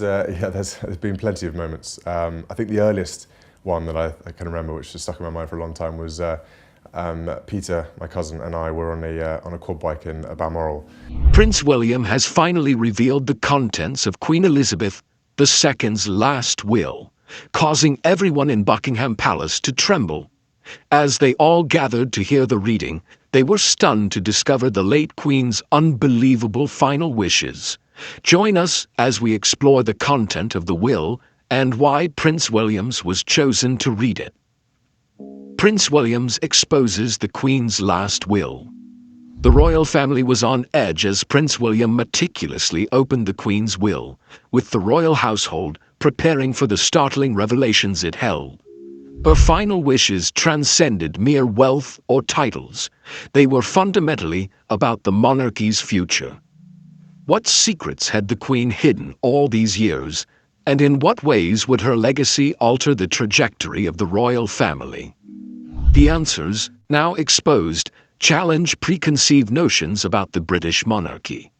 yeah, there's been plenty of moments. I think the earliest one that I can remember, which has stuck in my mind for a long time, was Peter, my cousin, and I were on a quad bike in Balmoral. Prince William has finally revealed the contents of Queen Elizabeth II's last will, causing everyone in Buckingham Palace to tremble. As they all gathered to hear the reading, they were stunned to discover the late Queen's unbelievable final wishes. Join us as we explore the content of the will and why Prince Williams was chosen to read it. Prince Williams exposes the Queen's last will. The royal family was on edge as Prince William meticulously opened the Queen's will, with the royal household preparing for the startling revelations it held. Her final wishes transcended mere wealth or titles. They were fundamentally about the monarchy's future. What secrets had the Queen hidden all these years, and in what ways would her legacy alter the trajectory of the royal family? The answers, now exposed, challenge preconceived notions about the British monarchy.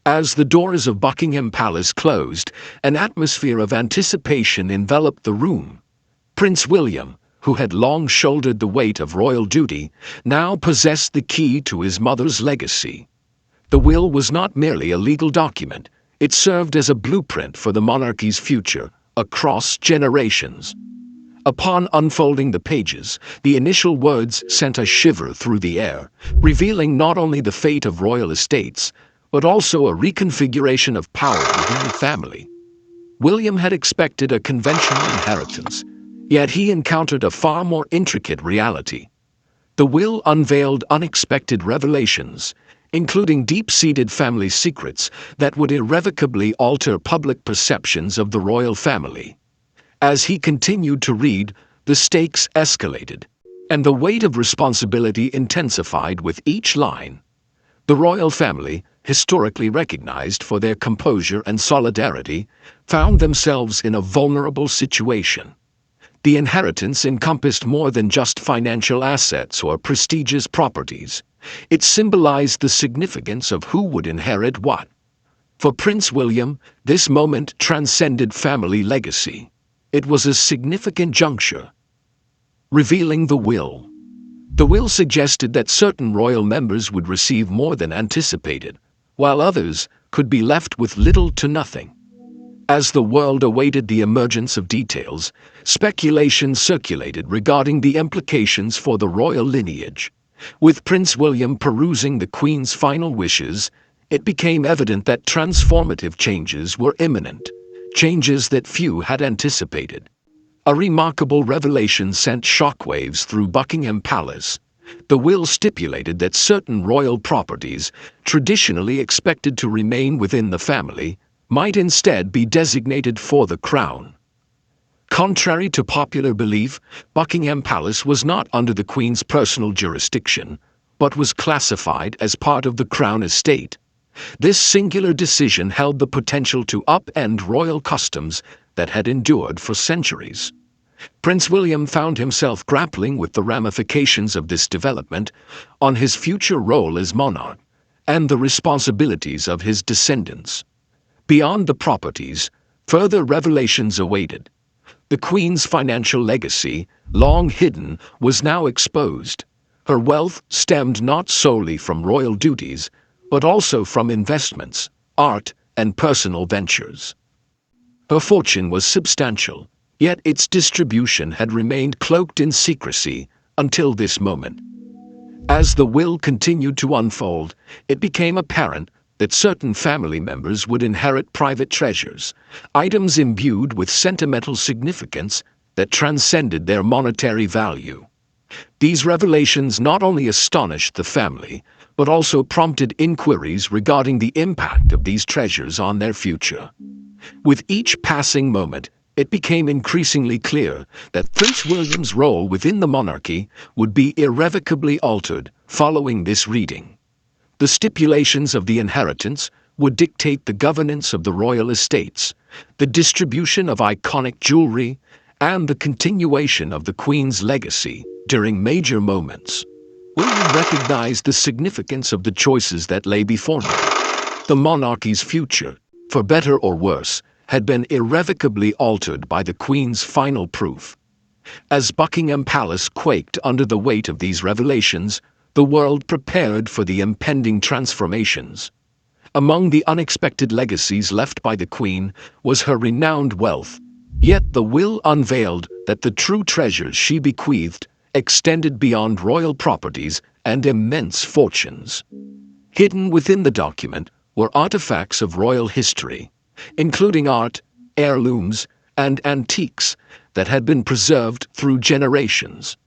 As the doors of Buckingham Palace closed, an atmosphere of anticipation enveloped the room. Prince William, who had long shouldered the weight of royal duty, now possessed the key to his mother's legacy. The will was not merely a legal document, it served as a blueprint for the monarchy's future, across generations. Upon unfolding the pages, the initial words sent a shiver through the air, revealing not only the fate of royal estates, but also a reconfiguration of power within the family. William had expected a conventional inheritance, yet he encountered a far more intricate reality. The will unveiled unexpected revelations, including deep-seated family secrets that would irrevocably alter public perceptions of the royal family. As he continued to read, the stakes escalated, and the weight of responsibility intensified with each line. The royal family, historically recognized for their composure and solidarity, found themselves in a vulnerable situation. The inheritance encompassed more than just financial assets or prestigious properties. It symbolized the significance of who would inherit what. For Prince William, this moment transcended family legacy. It was a significant juncture. Revealing the will. The will suggested that certain royal members would receive more than anticipated, while others could be left with little to nothing. As the world awaited the emergence of details, speculation circulated regarding the implications for the royal lineage. With Prince William perusing the Queen's final wishes, it became evident that transformative changes were imminent, changes that few had anticipated. A remarkable revelation sent shockwaves through Buckingham Palace. The will stipulated that certain royal properties, traditionally expected to remain within the family, might instead be designated for the crown. Contrary to popular belief, Buckingham Palace was not under the Queen's personal jurisdiction, but was classified as part of the Crown estate. This singular decision held the potential to upend royal customs that had endured for centuries. Prince William found himself grappling with the ramifications of this development on his future role as monarch and the responsibilities of his descendants. Beyond the properties, further revelations awaited. The Queen's financial legacy, long hidden, was now exposed. Her wealth stemmed not solely from royal duties, but also from investments, art, and personal ventures. Her fortune was substantial, yet its distribution had remained cloaked in secrecy until this moment. As the will continued to unfold, it became apparent that certain family members would inherit private treasures, items imbued with sentimental significance that transcended their monetary value. These revelations not only astonished the family, but also prompted inquiries regarding the impact of these treasures on their future. With each passing moment, it became increasingly clear that Prince William's role within the monarchy would be irrevocably altered following this reading. The stipulations of the inheritance would dictate the governance of the royal estates, the distribution of iconic jewelry, and the continuation of the Queen's legacy during major moments. William recognized the significance of the choices that lay before him. The monarchy's future, for better or worse, had been irrevocably altered by the Queen's final proof. As Buckingham Palace quaked under the weight of these revelations, the world prepared for the impending transformations. Among the unexpected legacies left by the Queen was her renowned wealth, yet the will unveiled that the true treasures she bequeathed extended beyond royal properties and immense fortunes. Hidden within the document were artifacts of royal history, including art, heirlooms, and antiques that had been preserved through generations.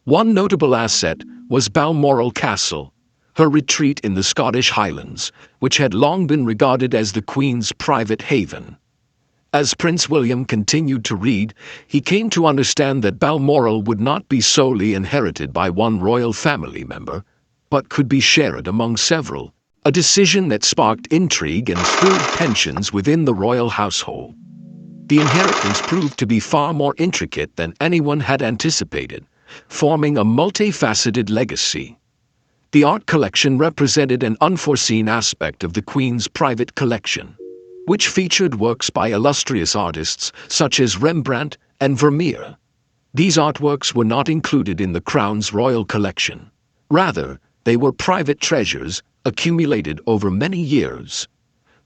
One notable asset was Balmoral Castle, her retreat in the Scottish Highlands, which had long been regarded as the Queen's private haven. As Prince William continued to read, he came to understand that Balmoral would not be solely inherited by one royal family member, but could be shared among several, a decision that sparked intrigue and stirred tensions within the royal household. The inheritance proved to be far more intricate than anyone had anticipated, forming a multifaceted legacy. The art collection represented an unforeseen aspect of the Queen's private collection, which featured works by illustrious artists such as Rembrandt and Vermeer. These artworks were not included in the Crown's royal collection. Rather, they were private treasures accumulated over many years.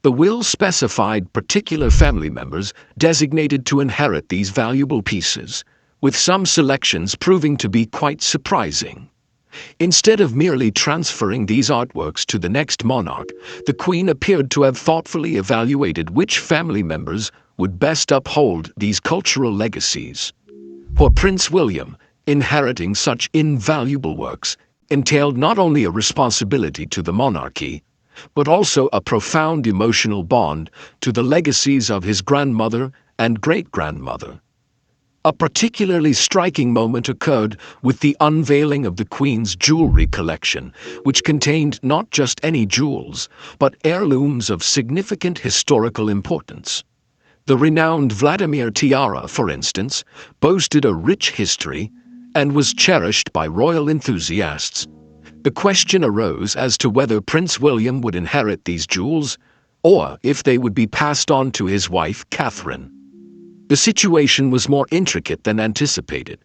The will specified particular family members designated to inherit these valuable pieces, with some selections proving to be quite surprising. Instead of merely transferring these artworks to the next monarch, the Queen appeared to have thoughtfully evaluated which family members would best uphold these cultural legacies. For Prince William, inheriting such invaluable works entailed not only a responsibility to the monarchy, but also a profound emotional bond to the legacies of his grandmother and great-grandmother. A particularly striking moment occurred with the unveiling of the Queen's jewelry collection, which contained not just any jewels, but heirlooms of significant historical importance. The renowned Vladimir tiara, for instance, boasted a rich history and was cherished by royal enthusiasts. The question arose as to whether Prince William would inherit these jewels, or if they would be passed on to his wife, Catherine. The situation was more intricate than anticipated.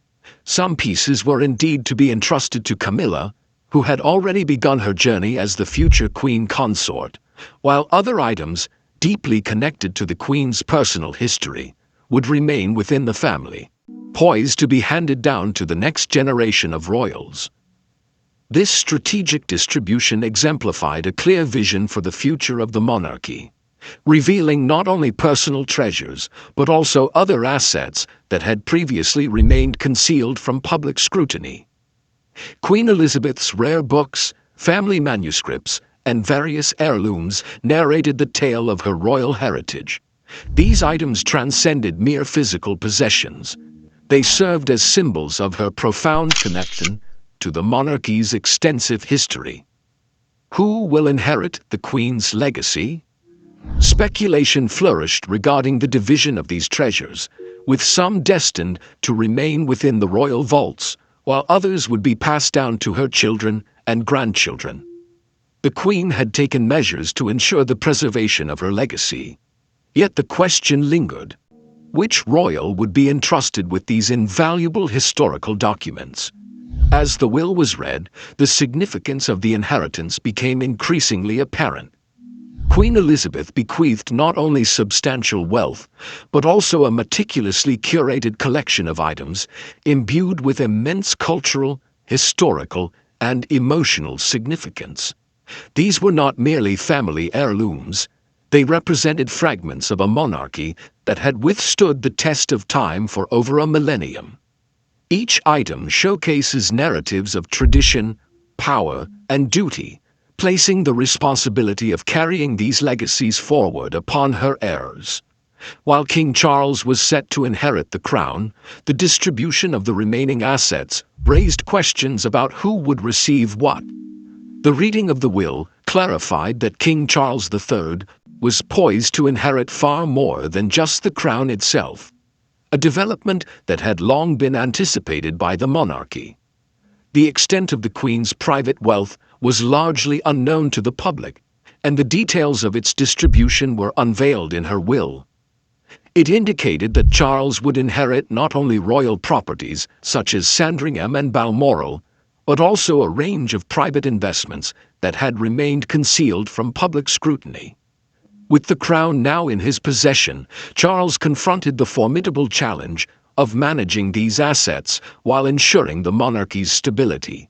Some pieces were indeed to be entrusted to Camilla, who had already begun her journey as the future Queen consort, while other items, deeply connected to the Queen's personal history, would remain within the family, poised to be handed down to the next generation of royals. This strategic distribution exemplified a clear vision for the future of the monarchy, revealing not only personal treasures, but also other assets that had previously remained concealed from public scrutiny. Queen Elizabeth's rare books, family manuscripts, and various heirlooms narrated the tale of her royal heritage. These items transcended mere physical possessions. They served as symbols of her profound connection to the monarchy's extensive history. Who will inherit the Queen's legacy? Speculation flourished regarding the division of these treasures, with some destined to remain within the royal vaults, while others would be passed down to her children and grandchildren. The Queen had taken measures to ensure the preservation of her legacy. Yet the question lingered: which royal would be entrusted with these invaluable historical documents? As the will was read, the significance of the inheritance became increasingly apparent. Queen Elizabeth bequeathed not only substantial wealth, but also a meticulously curated collection of items imbued with immense cultural, historical, and emotional significance. These were not merely family heirlooms. They represented fragments of a monarchy that had withstood the test of time for over a millennium. Each item showcases narratives of tradition, power, and duty, placing the responsibility of carrying these legacies forward upon her heirs. While King Charles was set to inherit the crown, the distribution of the remaining assets raised questions about who would receive what. The reading of the will clarified that King Charles III was poised to inherit far more than just the crown itself, a development that had long been anticipated by the monarchy. The extent of the Queen's private wealth was largely unknown to the public, and the details of its distribution were unveiled in her will. It indicated that Charles would inherit not only royal properties such as Sandringham and Balmoral, but also a range of private investments that had remained concealed from public scrutiny. With the crown now in his possession, Charles confronted the formidable challenge of managing these assets while ensuring the monarchy's stability.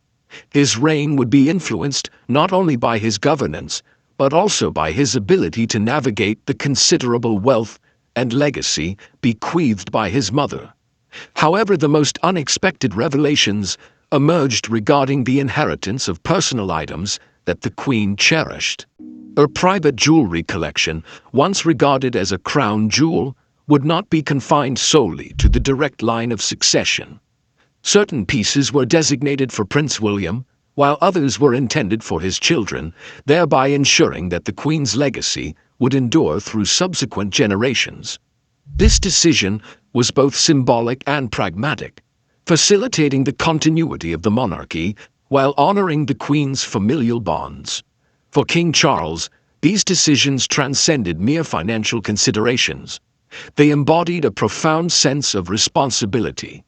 His reign would be influenced not only by his governance, but also by his ability to navigate the considerable wealth and legacy bequeathed by his mother. However, the most unexpected revelations emerged regarding the inheritance of personal items that the Queen cherished. Her private jewelry collection, once regarded as a crown jewel, would not be confined solely to the direct line of succession. Certain pieces were designated for Prince William, while others were intended for his children, thereby ensuring that the Queen's legacy would endure through subsequent generations. This decision was both symbolic and pragmatic, facilitating the continuity of the monarchy while honoring the Queen's familial bonds. For King Charles, these decisions transcended mere financial considerations. They embodied a profound sense of responsibility.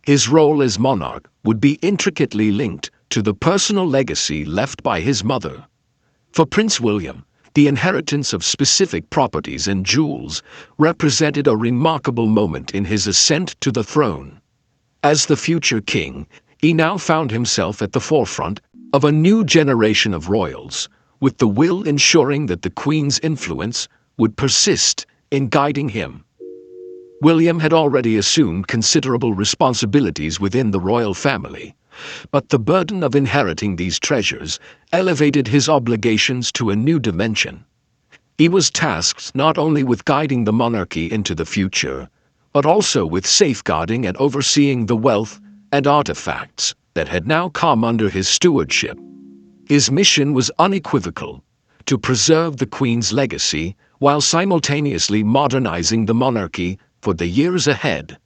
His role as monarch would be intricately linked to the personal legacy left by his mother. For Prince William, the inheritance of specific properties and jewels represented a remarkable moment in his ascent to the throne. As the future king, he now found himself at the forefront of a new generation of royals, with the will ensuring that the Queen's influence would persist in guiding him. William had already assumed considerable responsibilities within the royal family, but the burden of inheriting these treasures elevated his obligations to a new dimension. He was tasked not only with guiding the monarchy into the future, but also with safeguarding and overseeing the wealth and artifacts that had now come under his stewardship. His mission was unequivocal: to preserve the Queen's legacy while simultaneously modernizing the monarchy for the years ahead.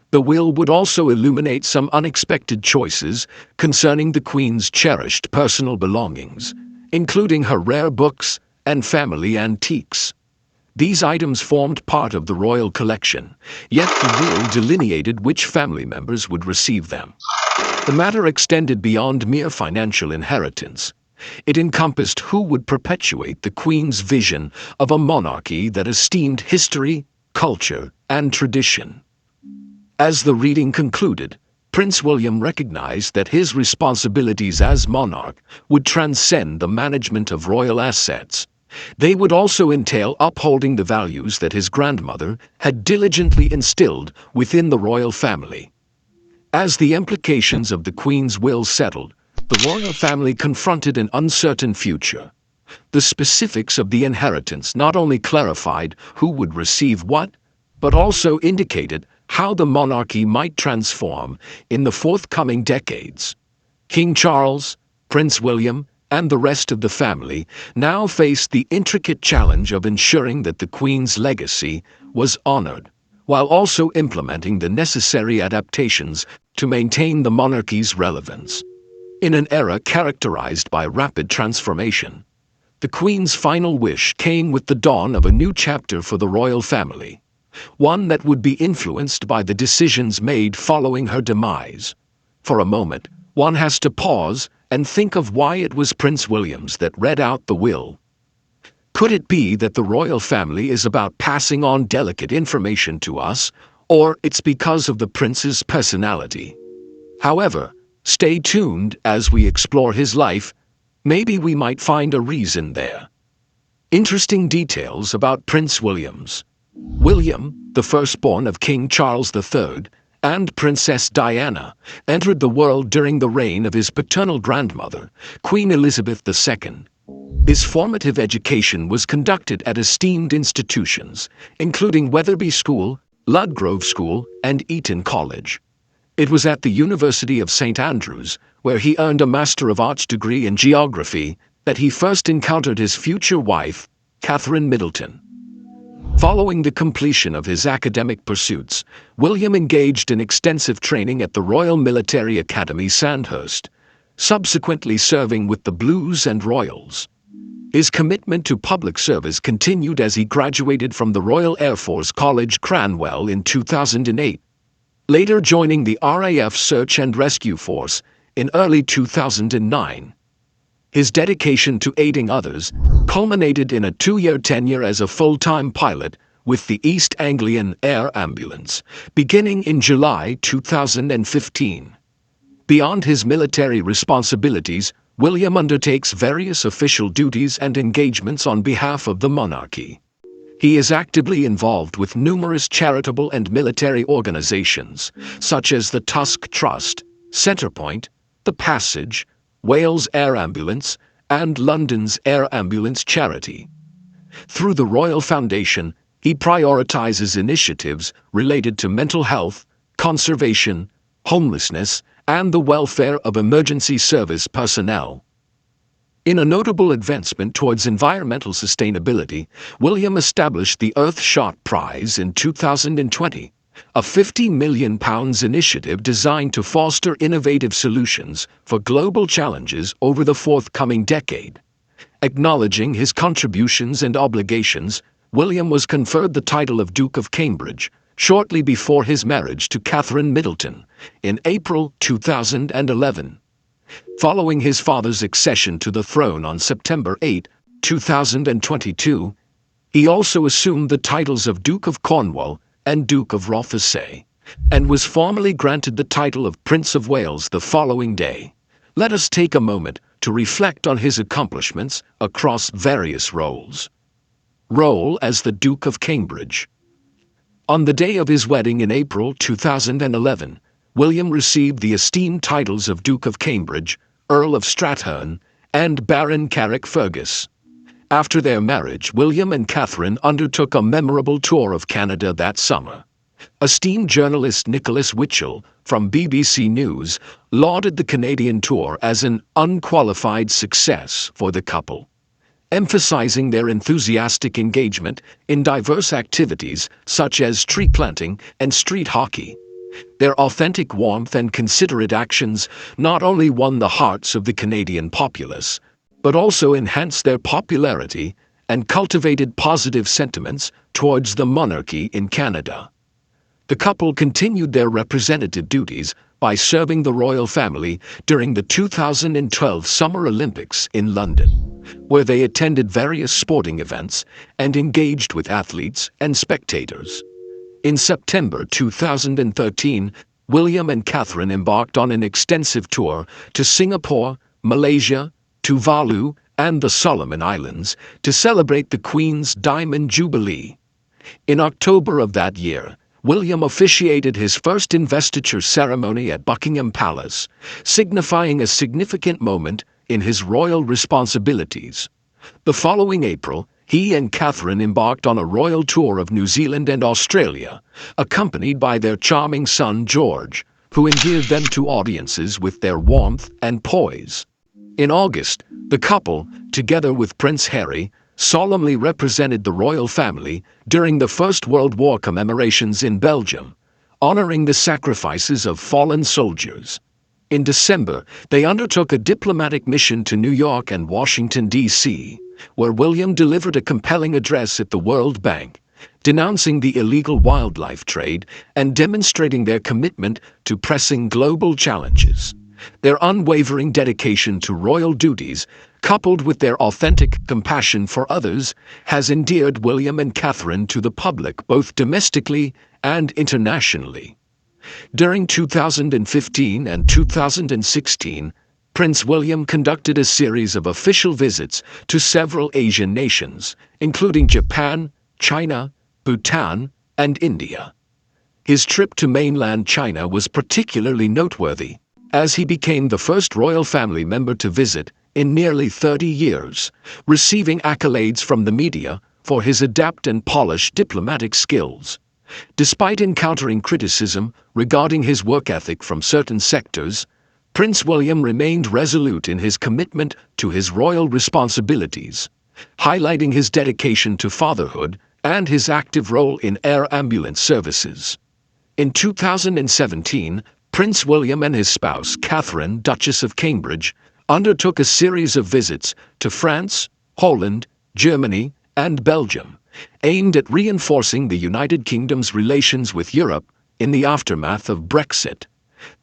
The will would also illuminate some unexpected choices concerning the Queen's cherished personal belongings, including her rare books and family antiques. These items formed part of the royal collection, yet the will delineated which family members would receive them. The matter extended beyond mere financial inheritance. It encompassed who would perpetuate the Queen's vision of a monarchy that esteemed history, culture, and tradition. As the reading concluded, Prince William recognized that his responsibilities as monarch would transcend the management of royal assets. They would also entail upholding the values that his grandmother had diligently instilled within the royal family. As the implications of the Queen's will settled, the royal family confronted an uncertain future. The specifics of the inheritance not only clarified who would receive what, but also indicated how the monarchy might transform in the forthcoming decades. King Charles, Prince William, and the rest of the family now faced the intricate challenge of ensuring that the Queen's legacy was honored, while also implementing the necessary adaptations to maintain the monarchy's relevance. In an era characterized by rapid transformation, the Queen's final wish came with the dawn of a new chapter for the royal family, one that would be influenced by the decisions made following her demise. For a moment, one has to pause and think of why it was Prince William's that read out the will. Could it be that the royal family is about passing on delicate information to us, or it's because of the prince's personality? However, stay tuned as we explore his life. Maybe we might find a reason there. Interesting details about Prince William's. William, the firstborn of King Charles III, and Princess Diana, entered the world during the reign of his paternal grandmother, Queen Elizabeth II. His formative education was conducted at esteemed institutions, including Wetherby School, Ludgrove School, and Eton College. It was at the University of St. Andrews, where he earned a Master of Arts degree in geography, that he first encountered his future wife, Catherine Middleton. Following the completion of his academic pursuits, William engaged in extensive training at the Royal Military Academy Sandhurst, subsequently serving with the Blues and Royals. His commitment to public service continued as he graduated from the Royal Air Force College Cranwell in 2008, later joining the RAF Search and Rescue Force in early 2009. His dedication to aiding others culminated in a 2-year tenure as a full-time pilot with the East Anglian Air Ambulance, beginning in July 2015. Beyond his military responsibilities, William undertakes various official duties and engagements on behalf of the monarchy. He is actively involved with numerous charitable and military organizations, such as the Tusk Trust, Centrepoint, The Passage, Wales Air Ambulance, and London's Air Ambulance Charity. Through the Royal Foundation, he prioritizes initiatives related to mental health, conservation, homelessness, and the welfare of emergency service personnel. In a notable advancement towards environmental sustainability, William established the Earthshot Prize in 2020, a £50 million initiative designed to foster innovative solutions for global challenges over the forthcoming decade. Acknowledging his contributions and obligations, William was conferred the title of Duke of Cambridge shortly before his marriage to Catherine Middleton in April 2011. Following his father's accession to the throne on September 8, 2022, he also assumed the titles of Duke of Cornwall and Duke of Rothesay, and was formally granted the title of Prince of Wales the following day. Let us take a moment to reflect on his accomplishments across various roles. Role as the Duke of Cambridge. On the day of his wedding in April 2011, William received the esteemed titles of Duke of Cambridge, Earl of Strathearn, and Baron Carrickfergus. After their marriage, William and Catherine undertook a memorable tour of Canada that summer. Esteemed journalist Nicholas Witchell from BBC News lauded the Canadian tour as an unqualified success for the couple, emphasizing their enthusiastic engagement in diverse activities such as tree planting and street hockey. Their authentic warmth and considerate actions not only won the hearts of the Canadian populace, but also enhanced their popularity and cultivated positive sentiments towards the monarchy in Canada. The couple continued their representative duties by serving the royal family during the 2012 Summer Olympics in London, where they attended various sporting events and engaged with athletes and spectators. In September 2013, William and Catherine embarked on an extensive tour to Singapore, Malaysia, Tuvalu, and the Solomon Islands to celebrate the Queen's Diamond Jubilee. In October of that year, William officiated his first investiture ceremony at Buckingham Palace, signifying a significant moment in his royal responsibilities. The following April, he and Catherine embarked on a royal tour of New Zealand and Australia, accompanied by their charming son George, who endeared them to audiences with their warmth and poise. In August, the couple, together with Prince Harry, solemnly represented the royal family during the First World War commemorations in Belgium, honoring the sacrifices of fallen soldiers. In December, they undertook a diplomatic mission to New York and Washington, D.C., where William delivered a compelling address at the World Bank, denouncing the illegal wildlife trade and demonstrating their commitment to pressing global challenges. Their unwavering dedication to royal duties, coupled with their authentic compassion for others, has endeared William and Catherine to the public both domestically and internationally. During 2015 and 2016, Prince William conducted a series of official visits to several Asian nations, including Japan, China, Bhutan, and India. His trip to mainland China was particularly noteworthy, as he became the first royal family member to visit in nearly 30 years, receiving accolades from the media for his adept and polished diplomatic skills. Despite encountering criticism regarding his work ethic from certain sectors, Prince William remained resolute in his commitment to his royal responsibilities, highlighting his dedication to fatherhood and his active role in air ambulance services. In 2017, Prince William and his spouse, Catherine, Duchess of Cambridge, undertook a series of visits to France, Holland, Germany, and Belgium, aimed at reinforcing the United Kingdom's relations with Europe in the aftermath of Brexit.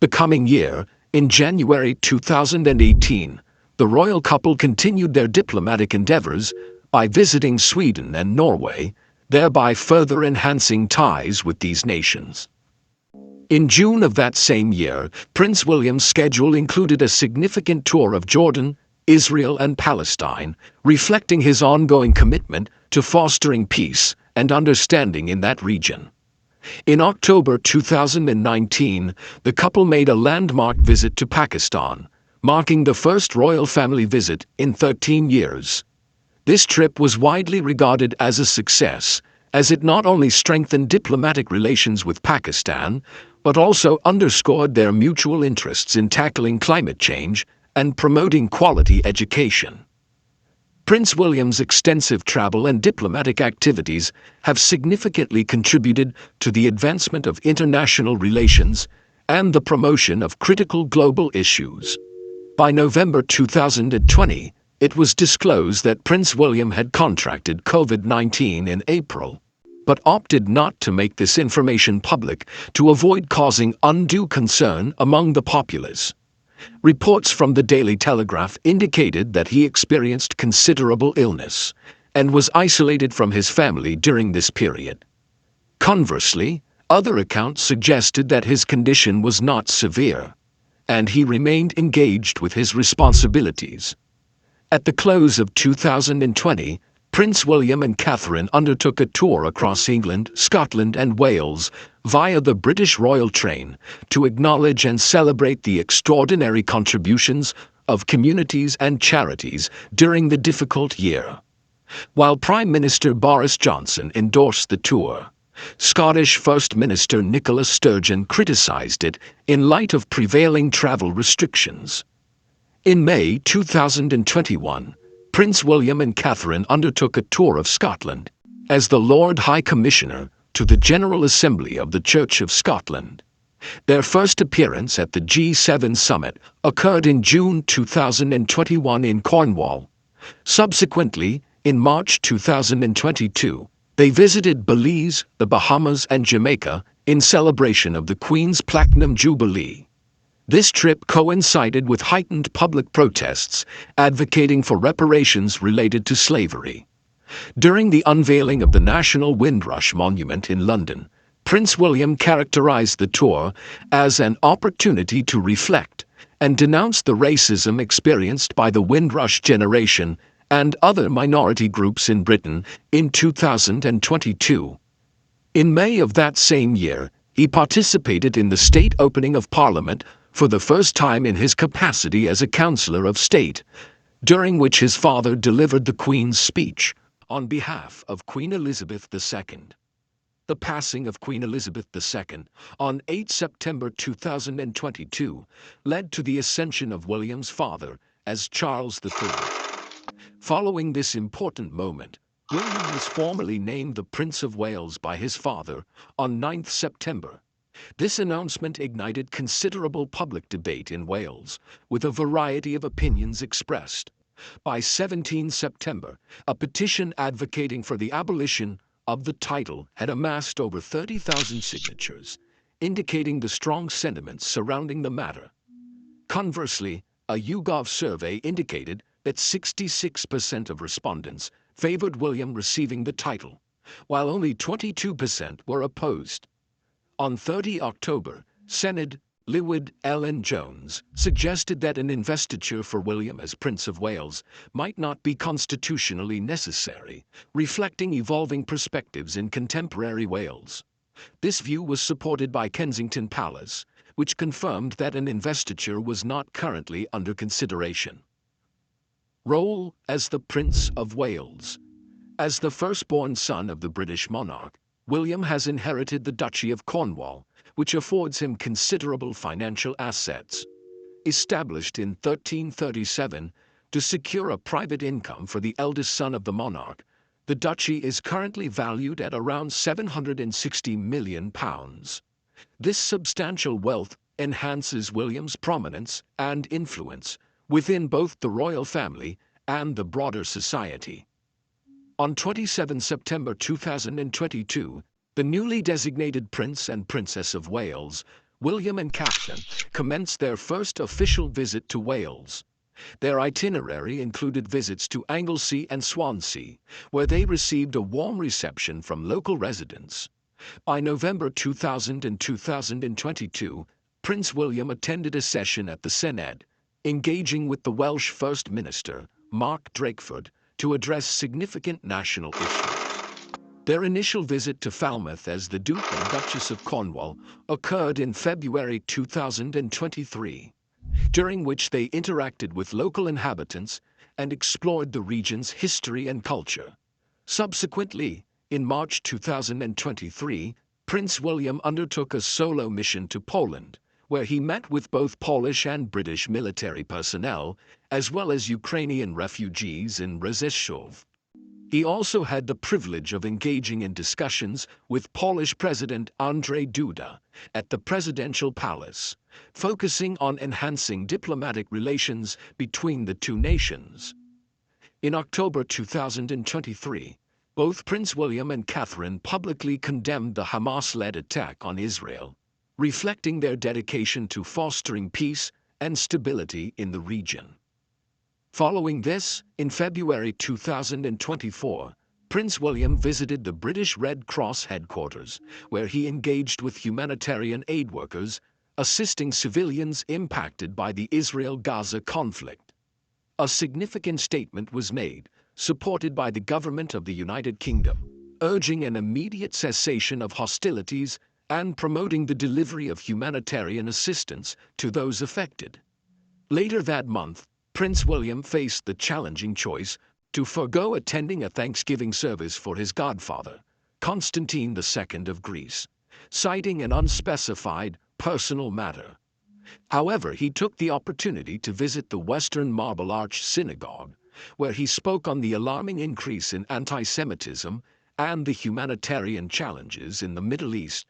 The coming year, in January 2018, the royal couple continued their diplomatic endeavors by visiting Sweden and Norway, thereby further enhancing ties with these nations. In June of that same year, Prince William's schedule included a significant tour of Jordan, Israel, and Palestine, reflecting his ongoing commitment to fostering peace and understanding in that region. In October 2019, the couple made a landmark visit to Pakistan, marking the first royal family visit in 13 years. This trip was widely regarded as a success, as it not only strengthened diplomatic relations with Pakistan, but also underscored their mutual interests in tackling climate change and promoting quality education. Prince William's extensive travel and diplomatic activities have significantly contributed to the advancement of international relations and the promotion of critical global issues. By November 2020, it was disclosed that Prince William had contracted COVID-19 in April, but opted not to make this information public to avoid causing undue concern among the populace. Reports from the Daily Telegraph indicated that he experienced considerable illness and was isolated from his family during this period. Conversely, other accounts suggested that his condition was not severe, and he remained engaged with his responsibilities. At the close of 2020, Prince William and Catherine undertook a tour across England, Scotland, and Wales via the British Royal Train to acknowledge and celebrate the extraordinary contributions of communities and charities during the difficult year. While Prime Minister Boris Johnson endorsed the tour, Scottish First Minister Nicola Sturgeon criticised it in light of prevailing travel restrictions. In May 2021, Prince William and Catherine undertook a tour of Scotland as the Lord High Commissioner to the General Assembly of the Church of Scotland. Their first appearance at the G7 summit occurred in June 2021 in Cornwall. Subsequently, in March 2022, they visited Belize, the Bahamas, and Jamaica in celebration of the Queen's Platinum Jubilee. This trip coincided with heightened public protests advocating for reparations related to slavery. During the unveiling of the National Windrush Monument in London, Prince William characterized the tour as an opportunity to reflect and denounce the racism experienced by the Windrush generation and other minority groups in Britain in 2022. In May of that same year, he participated in the state opening of Parliament for the first time in his capacity as a Councillor of State, during which his father delivered the Queen's speech on behalf of Queen Elizabeth II. The passing of Queen Elizabeth II on 8 September 2022 led to the ascension of William's father as Charles III. Following this important moment, William was formally named the Prince of Wales by his father on 9 September. This announcement ignited considerable public debate in Wales, with a variety of opinions expressed. By 17 September, a petition advocating for the abolition of the title had amassed over 30,000 signatures, indicating the strong sentiments surrounding the matter. Conversely, a YouGov survey indicated that 66% of respondents favored William receiving the title, while only 22% were opposed. On 30 October, Senator Llywyd Ellen Jones suggested that an investiture for William as Prince of Wales might not be constitutionally necessary, reflecting evolving perspectives in contemporary Wales. This view was supported by Kensington Palace, which confirmed that an investiture was not currently under consideration. Role as the Prince of Wales. As the firstborn son of the British monarch, William has inherited the Duchy of Cornwall, which affords him considerable financial assets. Established in 1337 to secure a private income for the eldest son of the monarch, the duchy is currently valued at around £760 million. This substantial wealth enhances William's prominence and influence within both the royal family and the broader society. On 27 September 2022, the newly designated Prince and Princess of Wales, William and Catherine, commenced their first official visit to Wales. Their itinerary included visits to Anglesey and Swansea, where they received a warm reception from local residents. By November 2000 and 2022, Prince William attended a session at the Senedd, engaging with the Welsh First Minister, Mark Drakeford, to address significant national issues. Their initial visit to Falmouth as the Duke and Duchess of Cornwall occurred in February 2023, during which they interacted with local inhabitants and explored the region's history and culture. Subsequently, in March 2023, Prince William undertook a solo mission to Poland, where he met with both Polish and British military personnel, as well as Ukrainian refugees in Rzeszów. He also had the privilege of engaging in discussions with Polish President Andrzej Duda at the Presidential Palace, focusing on enhancing diplomatic relations between the two nations. In October 2023, both Prince William and Catherine publicly condemned the Hamas-led attack on Israel, reflecting their dedication to fostering peace and stability in the region. Following this, in February 2024, Prince William visited the British Red Cross headquarters, where he engaged with humanitarian aid workers, assisting civilians impacted by the Israel-Gaza conflict. A significant statement was made, supported by the government of the United Kingdom, urging an immediate cessation of hostilities and promoting the delivery of humanitarian assistance to those affected. Later that month, Prince William faced the challenging choice to forego attending a Thanksgiving service for his godfather, Constantine II of Greece, citing an unspecified personal matter. However, he took the opportunity to visit the Western Marble Arch Synagogue, where he spoke on the alarming increase in anti-Semitism and the humanitarian challenges in the Middle East,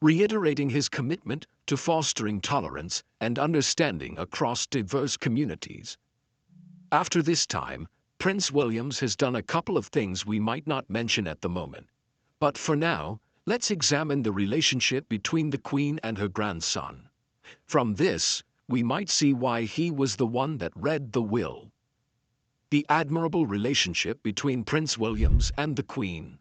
reiterating his commitment to fostering tolerance and understanding across diverse communities. After this time, Prince William has done a couple of things we might not mention at the moment. But for now, let's examine the relationship between the Queen and her grandson. From this, we might see why he was the one that read the will. The admirable relationship between Prince William and the Queen.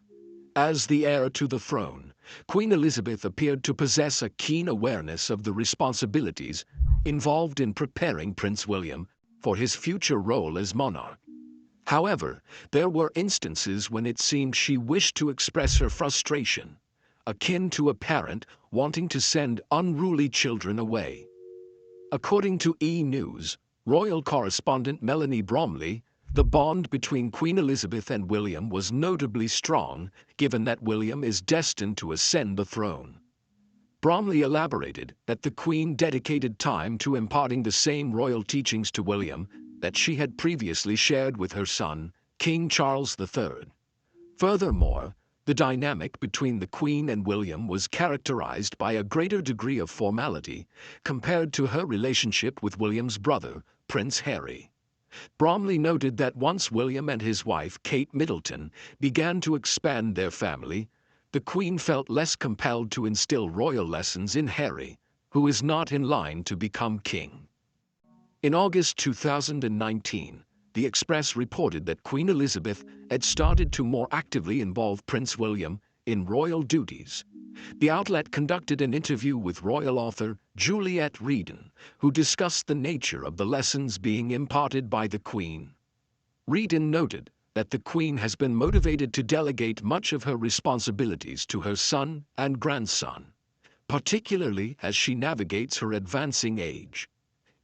As the heir to the throne, Queen Elizabeth appeared to possess a keen awareness of the responsibilities involved in preparing Prince William for his future role as monarch. However, there were instances when it seemed she wished to express her frustration, akin to a parent wanting to send unruly children away. According to E! News, royal correspondent Melanie Bromley, the bond between Queen Elizabeth and William was notably strong, given that William is destined to ascend the throne. Bromley elaborated that the Queen dedicated time to imparting the same royal teachings to William that she had previously shared with her son, King Charles III. Furthermore, the dynamic between the Queen and William was characterized by a greater degree of formality compared to her relationship with William's brother, Prince Harry. Bromley noted that once William and his wife, Kate Middleton, began to expand their family, the Queen felt less compelled to instill royal lessons in Harry, who is not in line to become king. In August 2019, The Express reported that Queen Elizabeth had started to more actively involve Prince William in royal duties. The outlet conducted an interview with royal author Juliet Reedon, who discussed the nature of the lessons being imparted by the Queen. Reedon noted that the Queen has been motivated to delegate much of her responsibilities to her son and grandson, particularly as she navigates her advancing age.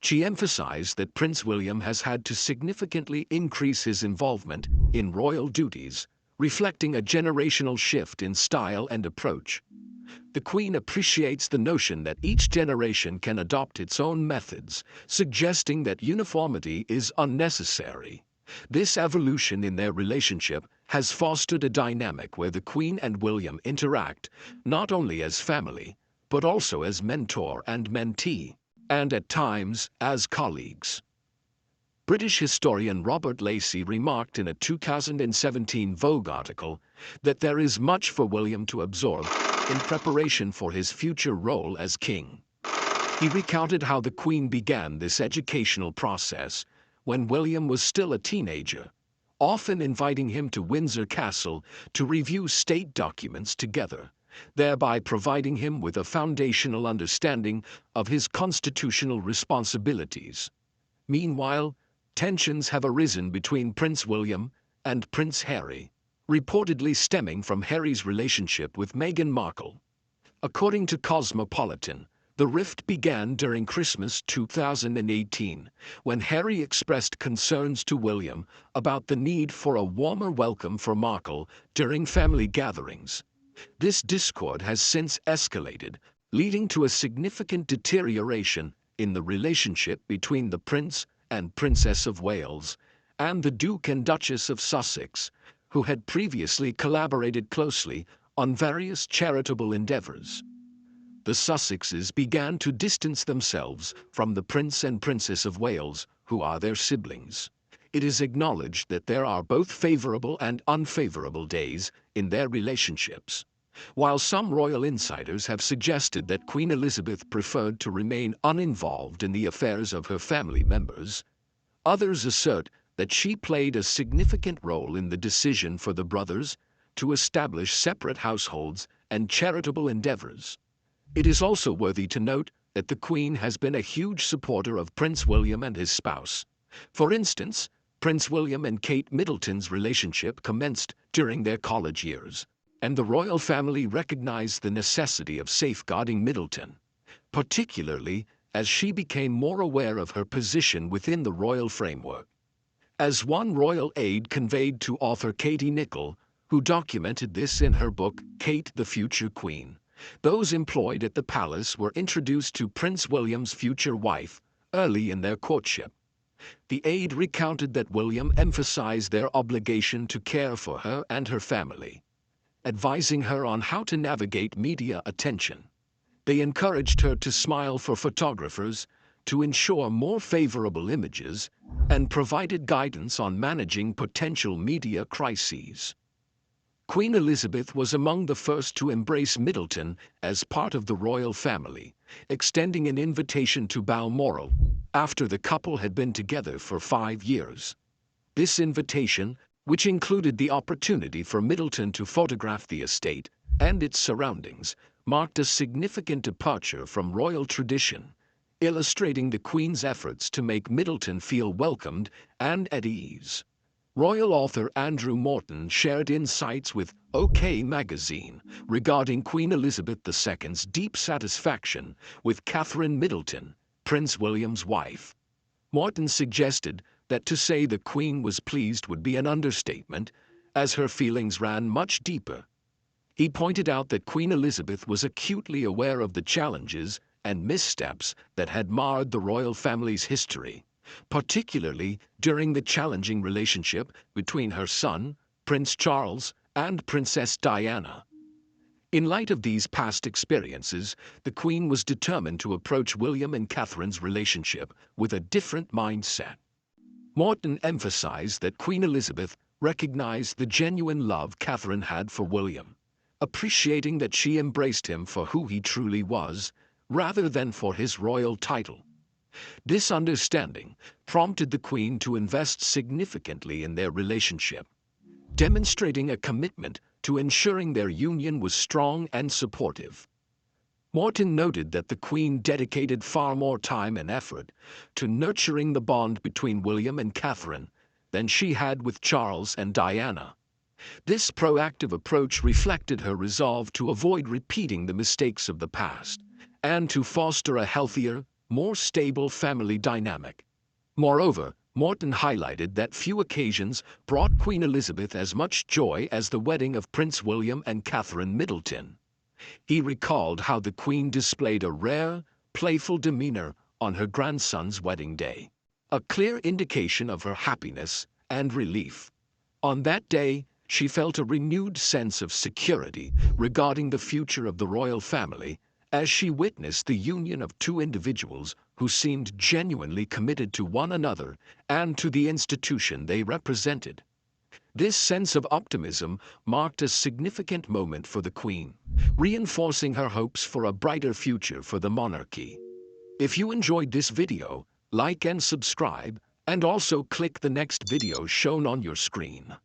She emphasized that Prince William has had to significantly increase his involvement in royal duties, reflecting a generational shift in style and approach. The Queen appreciates the notion that each generation can adopt its own methods, suggesting that uniformity is unnecessary. This evolution in their relationship has fostered a dynamic where the Queen and William interact not only as family, but also as mentor and mentee, and at times as colleagues. British historian Robert Lacey remarked in a 2017 Vogue article that there is much for William to absorb in preparation for his future role as king. He recounted how the Queen began this educational process when William was still a teenager, often inviting him to Windsor Castle to review state documents together, thereby providing him with a foundational understanding of his constitutional responsibilities. Meanwhile, tensions have arisen between Prince William and Prince Harry, reportedly stemming from Harry's relationship with Meghan Markle. According to Cosmopolitan, the rift began during Christmas 2018, when Harry expressed concerns to William about the need for a warmer welcome for Markle during family gatherings. This discord has since escalated, leading to a significant deterioration in the relationship between the Prince and Princess of Wales and the Duke and Duchess of Sussex, who had previously collaborated closely on various charitable endeavors. The Sussexes began to distance themselves from the Prince and Princess of Wales, who are their siblings. It is acknowledged that there are both favorable and unfavorable days in their relationships. While some royal insiders have suggested that Queen Elizabeth preferred to remain uninvolved in the affairs of her family members, others assert that she played a significant role in the decision for the brothers to establish separate households and charitable endeavors. It is also worthy to note that the Queen has been a huge supporter of Prince William and his spouse. For instance, Prince William and Kate Middleton's relationship commenced during their college years, and the royal family recognized the necessity of safeguarding Middleton, particularly as she became more aware of her position within the royal framework. As one royal aide conveyed to author Katie Nicholl, who documented this in her book Kate the Future Queen, those employed at the palace were introduced to Prince William's future wife early in their courtship. The aide recounted that William emphasized their obligation to care for her and her family, advising her on how to navigate media attention. They encouraged her to smile for photographers, to ensure more favorable images, and provided guidance on managing potential media crises. Queen Elizabeth was among the first to embrace Middleton as part of the royal family, extending an invitation to Balmoral after the couple had been together for 5 years. This invitation, which included the opportunity for Middleton to photograph the estate and its surroundings, marked a significant departure from royal tradition, illustrating the Queen's efforts to make Middleton feel welcomed and at ease. Royal author Andrew Morton shared insights with OK magazine regarding Queen Elizabeth II's deep satisfaction with Catherine Middleton, Prince William's wife. Morton suggested that to say the Queen was pleased would be an understatement, as her feelings ran much deeper. He pointed out that Queen Elizabeth was acutely aware of the challenges and missteps that had marred the royal family's history, particularly during the challenging relationship between her son, Prince Charles, and Princess Diana. In light of these past experiences, the Queen was determined to approach William and Catherine's relationship with a different mindset. Morton emphasized that Queen Elizabeth recognized the genuine love Catherine had for William, appreciating that she embraced him for who he truly was, rather than for his royal title. This understanding prompted the Queen to invest significantly in their relationship, demonstrating a commitment to ensuring their union was strong and supportive. Morton noted that the Queen dedicated far more time and effort to nurturing the bond between William and Catherine than she had with Charles and Diana. This proactive approach reflected her resolve to avoid repeating the mistakes of the past and to foster a healthier, more stable family dynamic. Moreover, Morton highlighted that few occasions brought Queen Elizabeth as much joy as the wedding of Prince William and Catherine Middleton. He recalled how the Queen displayed a rare, playful demeanor on her grandson's wedding day, a clear indication of her happiness and relief. On that day, she felt a renewed sense of security regarding the future of the royal family as she witnessed the union of two individuals who seemed genuinely committed to one another and to the institution they represented. This sense of optimism marked a significant moment for the Queen, reinforcing her hopes for a brighter future for the monarchy. If you enjoyed this video, like and subscribe, and also click the next video shown on your screen.